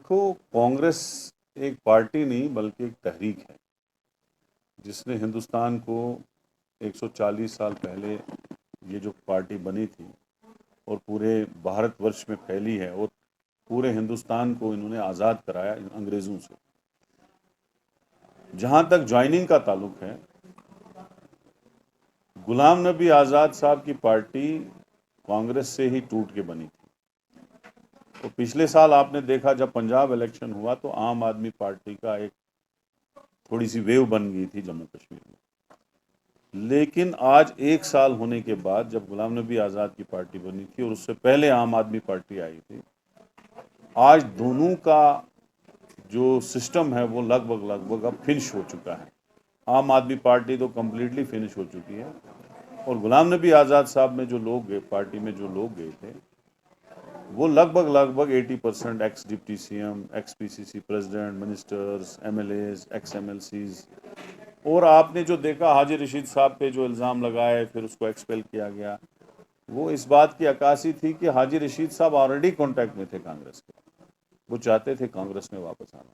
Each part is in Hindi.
देखो, कांग्रेस एक पार्टी नहीं बल्कि एक तहरीक है जिसने हिंदुस्तान को 140 साल पहले ये जो पार्टी बनी थी और पूरे भारतवर्ष में फैली है और पूरे हिंदुस्तान को इन्होंने आज़ाद कराया इन अंग्रेज़ों से। जहाँ तक ज्वाइनिंग का ताल्लुक है, गुलाम नबी आज़ाद साहब की पार्टी कांग्रेस से ही टूट के बनी थी। तो पिछले साल आपने देखा जब पंजाब इलेक्शन हुआ तो आम आदमी पार्टी का एक थोड़ी सी वेव बन गई थी जम्मू कश्मीर में। लेकिन आज एक साल होने के बाद जब गुलाम नबी आज़ाद की पार्टी बनी थी और उससे पहले आम आदमी पार्टी आई थी, आज दोनों का जो सिस्टम है वो लगभग अब फिनिश हो चुका है। आम आदमी पार्टी तो कम्प्लीटली फिनिश हो चुकी है और गुलाम नबी आज़ाद साहब में जो लोग गए, पार्टी में जो लोग गए थे, वो लगभग 80% x deputy CM, x PCC president, ministers, MLAs, x MLCs. और आपने जो देखा हाजी रशीद साहब पे जो इल्ज़ाम लगाए फिर उसको एक्सपेल किया गया, वो इस बात की अक्कासी थी कि हाजी रशीद साहब ऑलरेडी कांटेक्ट में थे कांग्रेस के। वो चाहते थे कांग्रेस में वापस आना,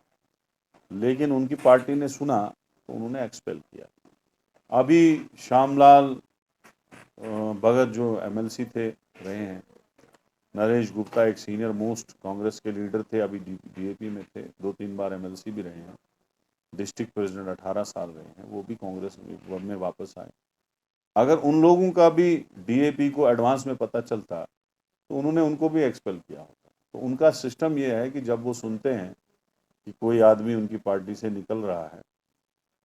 लेकिन उनकी पार्टी ने सुना तो उन्होंने एक्सपेल किया। अभी श्यामलाल भगत जो एमएलसी थे रहे हैं, नरेश गुप्ता एक सीनियर मोस्ट कांग्रेस के लीडर थे, अभी डीएपी में थे, 2-3 बार एमएलसी भी रहे हैं, डिस्ट्रिक्ट प्रेसिडेंट 18 साल रहे हैं, वो भी कांग्रेस में वापस आए। अगर उन लोगों का भी डीएपी को एडवांस में पता चलता तो उन्होंने उनको भी एक्सपेल किया होता। तो उनका सिस्टम ये है कि जब वो सुनते हैं कि कोई आदमी उनकी पार्टी से निकल रहा है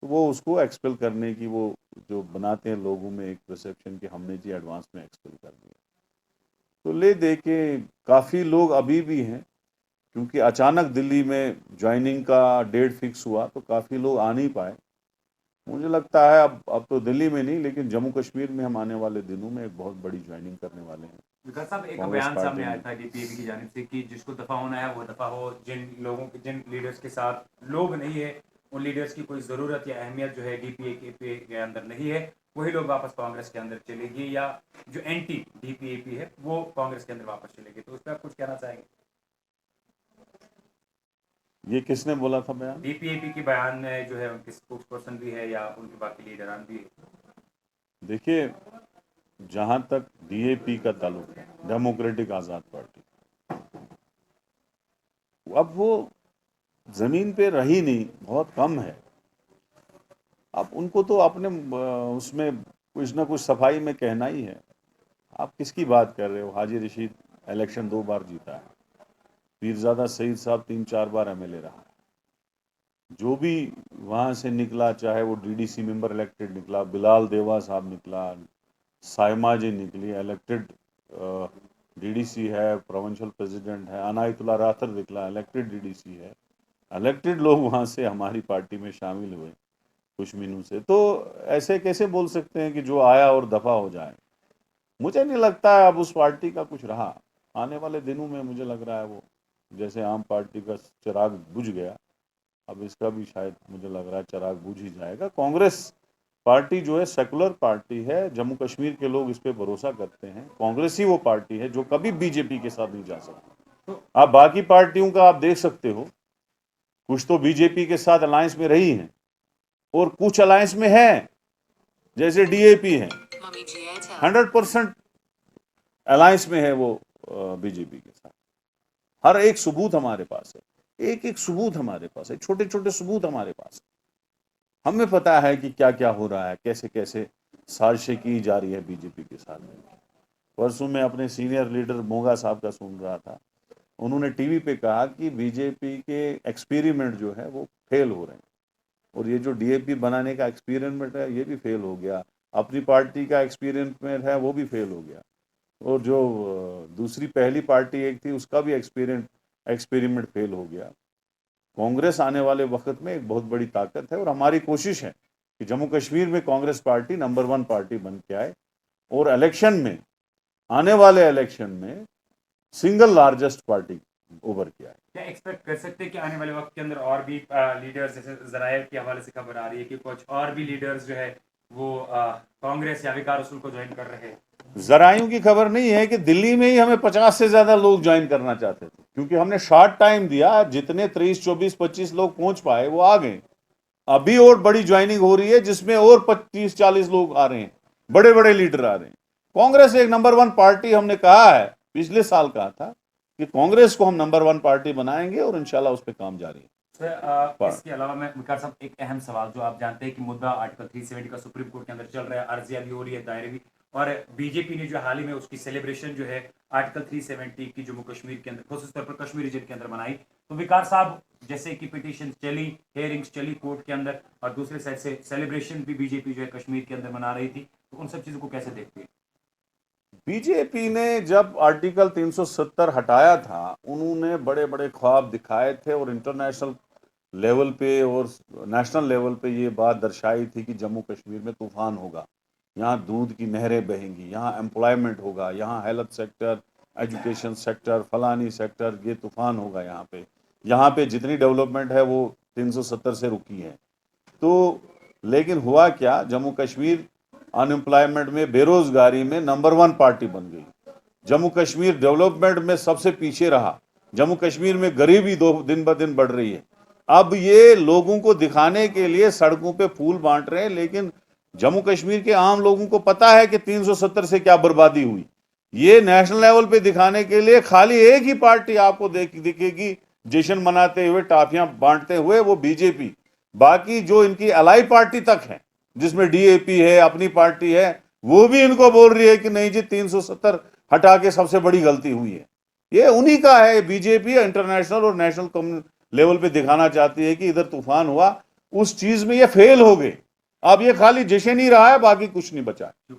तो वो उसको एक्सपेल करने की वो जो बनाते हैं लोगों में एक परसेप्शन कि हमने जी एडवांस में एक्सपेल कर दिया। तो ले दे के काफ़ी लोग अभी भी हैं, क्योंकि अचानक दिल्ली में ज्वाइनिंग का डेट फिक्स हुआ तो काफ़ी लोग आ नहीं पाए। मुझे लगता है अब तो दिल्ली में नहीं लेकिन जम्मू कश्मीर में हम आने वाले दिनों में एक बहुत बड़ी ज्वाइनिंग करने वाले हैं। विकास साहब, एक कांग्रेस बयान पार्टी सामने आया में था डीपीएपी की जानिब से कि जिसको दफा होना है वो दफा हो, जिन लीडर्स के साथ लोग नहीं है उन लीडर्स की कोई ज़रूरत या अहमियत जो है डीपीएपी के अंदर नहीं है, वही लोग वापस कांग्रेस के अंदर चलेंगे, या जो एंटी डीपीएपी है वो कांग्रेस के अंदर वापस चलेंगे। तो उस पर आप कुछ कहना चाहेंगे? ये किसने बोला था बयान? डीपीएपी के बयान में जो है उनके स्पोक्स पर्सन भी है या उनके बाकी लीडरान भी है। देखिए, जहां तक डीएपी का ताल्लुक है, डेमोक्रेटिक आज़ाद पार्टी, अब वो ज़मीन पे रही नहीं, बहुत कम है। अब उनको तो अपने उसमें कुछ ना कुछ सफाई में कहना ही है। आप किसकी बात कर रहे हो? हाजी रशीद इलेक्शन 2 बार जीता है, पीरजादा सईद साहब 3-4 बार एमएलए रहा। जो भी वहाँ से निकला, चाहे वो डीडीसी मेंबर इलेक्टेड निकला, बिलाल देवा साहब निकला, साइमा जी निकली, इलेक्टेड डीडीसी है, प्रोविंशियल प्रेसिडेंट है, अनायतुल्लाह राथर निकला, इलेक्टेड डीडीसी है। इलेक्टेड लोग वहाँ से हमारी पार्टी में शामिल हुए कुछ महीनों से। तो ऐसे कैसे बोल सकते हैं कि जो आया और दफा हो जाए? मुझे नहीं लगता है अब उस पार्टी का कुछ रहा। आने वाले दिनों में मुझे लग रहा है वो जैसे आम पार्टी का चिराग बुझ गया, अब इसका भी शायद मुझे लग रहा है चिराग बुझ ही जाएगा। कांग्रेस पार्टी जो है सेकुलर पार्टी है, जम्मू कश्मीर के लोग इस पे भरोसा करते हैं। कांग्रेस ही वो पार्टी है जो कभी बीजेपी के साथ नहीं जा सकती। आप बाकी पार्टियों का आप देख सकते हो, कुछ तो बीजेपी के साथ अलायंस में रही हैं और कुछ अलायंस में है, जैसे डीएपी है 100% अलायंस में है वो बीजेपी के साथ। हर एक सबूत हमारे पास है, एक एक सबूत हमारे पास है, छोटे छोटे सबूत हमारे पास है। हमें पता है कि क्या क्या हो रहा है, कैसे कैसे साजिशें की जा रही है बीजेपी के साथ। परसों में अपने सीनियर लीडर मोगा साहब का सुन रहा था, उन्होंने टीवी पे कहा कि बीजेपी के एक्सपेरिमेंट जो है वो फेल हो रहे हैं और ये जो डीएपी बनाने का एक्सपेरिमेंट है ये भी फेल हो गया, अपनी पार्टी का एक्सपेरिमेंट है वो भी फेल हो गया, और जो दूसरी पहली पार्टी एक थी उसका भी एक्सपेरिमेंट फेल हो गया। कांग्रेस आने वाले वक्त में एक बहुत बड़ी ताकत है और हमारी कोशिश है कि जम्मू कश्मीर में कांग्रेस पार्टी नंबर 1 पार्टी बन के आए और इलेक्शन में, आने वाले इलेक्शन में सिंगल लार्जेस्ट पार्टी उभर के आए। क्या एक्सपेक्ट कर सकते हैं कि आने वाले वक्त के अंदर और भी लीडर्स, जैसे जराये के हवाले से खबर आ रही है कि कुछ और भी लीडर्स जो है वो कांग्रेस या विकास रसूल को ज्वाइन कर रहे हैं। जरायूं की खबर नहीं है कि दिल्ली में ही हमें 50 से ज्यादा लोग ज्वाइन करना चाहते थे, क्योंकि हमने शॉर्ट टाइम दिया, जितने 23, 24, 25 लोग पहुंच पाए वो आ गए। अभी और बड़ी ज्वाइनिंग हो रही है जिसमें और 25, 40 लोग आ रहे हैं, बड़े बड़े लीडर आ रहे हैं। कांग्रेस एक नंबर 1 पार्टी, हमने कहा है, पिछले साल कहा था कि कांग्रेस को हम नंबर 1 पार्टी बनाएंगे और इंशाल्लाह उस पर काम जारी है। सर, इसके अलावा मैं विकास साहब एक अहम सवाल, जो आप जानते हैं कि मुद्दा आर्टिकल 370 का सुप्रीम कोर्ट के अंदर चल रहा है, अर्जियां भी हो रही है, दायरे भी, और बीजेपी ने जो हाल ही में उसकी सेलिब्रेशन जो है आर्टिकल 370 की जम्मू कश्मीर के अंदर, खास तौर पर कश्मीर रीजन के अंदर मनाई। तो विकास साहब, जैसे कि पिटीशन चली, हेयरिंग्स चली कोर्ट के अंदर, और दूसरे साइड से सेलिब्रेशन भी बीजेपी जो है कश्मीर के अंदर मना रही थी, तो उन सब चीजों को कैसे देखते हैं? बीजेपी ने जब आर्टिकल 370 हटाया था, उन्होंने बड़े बड़े ख्वाब दिखाए थे और इंटरनेशनल लेवल पे और नेशनल लेवल पे ये बात दर्शाई थी कि जम्मू कश्मीर में तूफान होगा, यहाँ दूध की नहरें बहेंगी, यहाँ एम्प्लॉयमेंट होगा, यहाँ हेल्थ सेक्टर, एजुकेशन सेक्टर, फलानी सेक्टर, ये तूफान होगा यहाँ पे जितनी डेवलपमेंट है वो 370 से रुकी है। तो लेकिन हुआ क्या, जम्मू कश्मीर अनएम्प्लॉयमेंट में, बेरोजगारी में नंबर 1 पार्टी बन गई। जम्मू कश्मीर डेवलपमेंट में सबसे पीछे रहा। जम्मू कश्मीर में गरीबी दिन ब दिन बढ़ रही है। अब ये लोगों को दिखाने के लिए सड़कों पे फूल बांट रहे हैं, लेकिन जम्मू कश्मीर के आम लोगों को पता है कि 370 से क्या बर्बादी हुई। ये नेशनल लेवल पे दिखाने के लिए खाली एक ही पार्टी आपको दिखेगी जश्न मनाते हुए, टाफियां बांटते हुए, वो बीजेपी। बाकी जो इनकी अलाई पार्टी तक है, जिसमें डीएपी है, अपनी पार्टी है, वो भी इनको बोल रही है कि नहीं जी 370 हटा के सबसे बड़ी गलती हुई है। ये उन्हीं का है। बीजेपी इंटरनेशनल और नेशनल लेवल पे दिखाना चाहती है कि इधर तूफान हुआ, उस चीज में ये फेल हो गए। अब ये खाली जश्न ही रहा है, बाकी कुछ नहीं बचा है।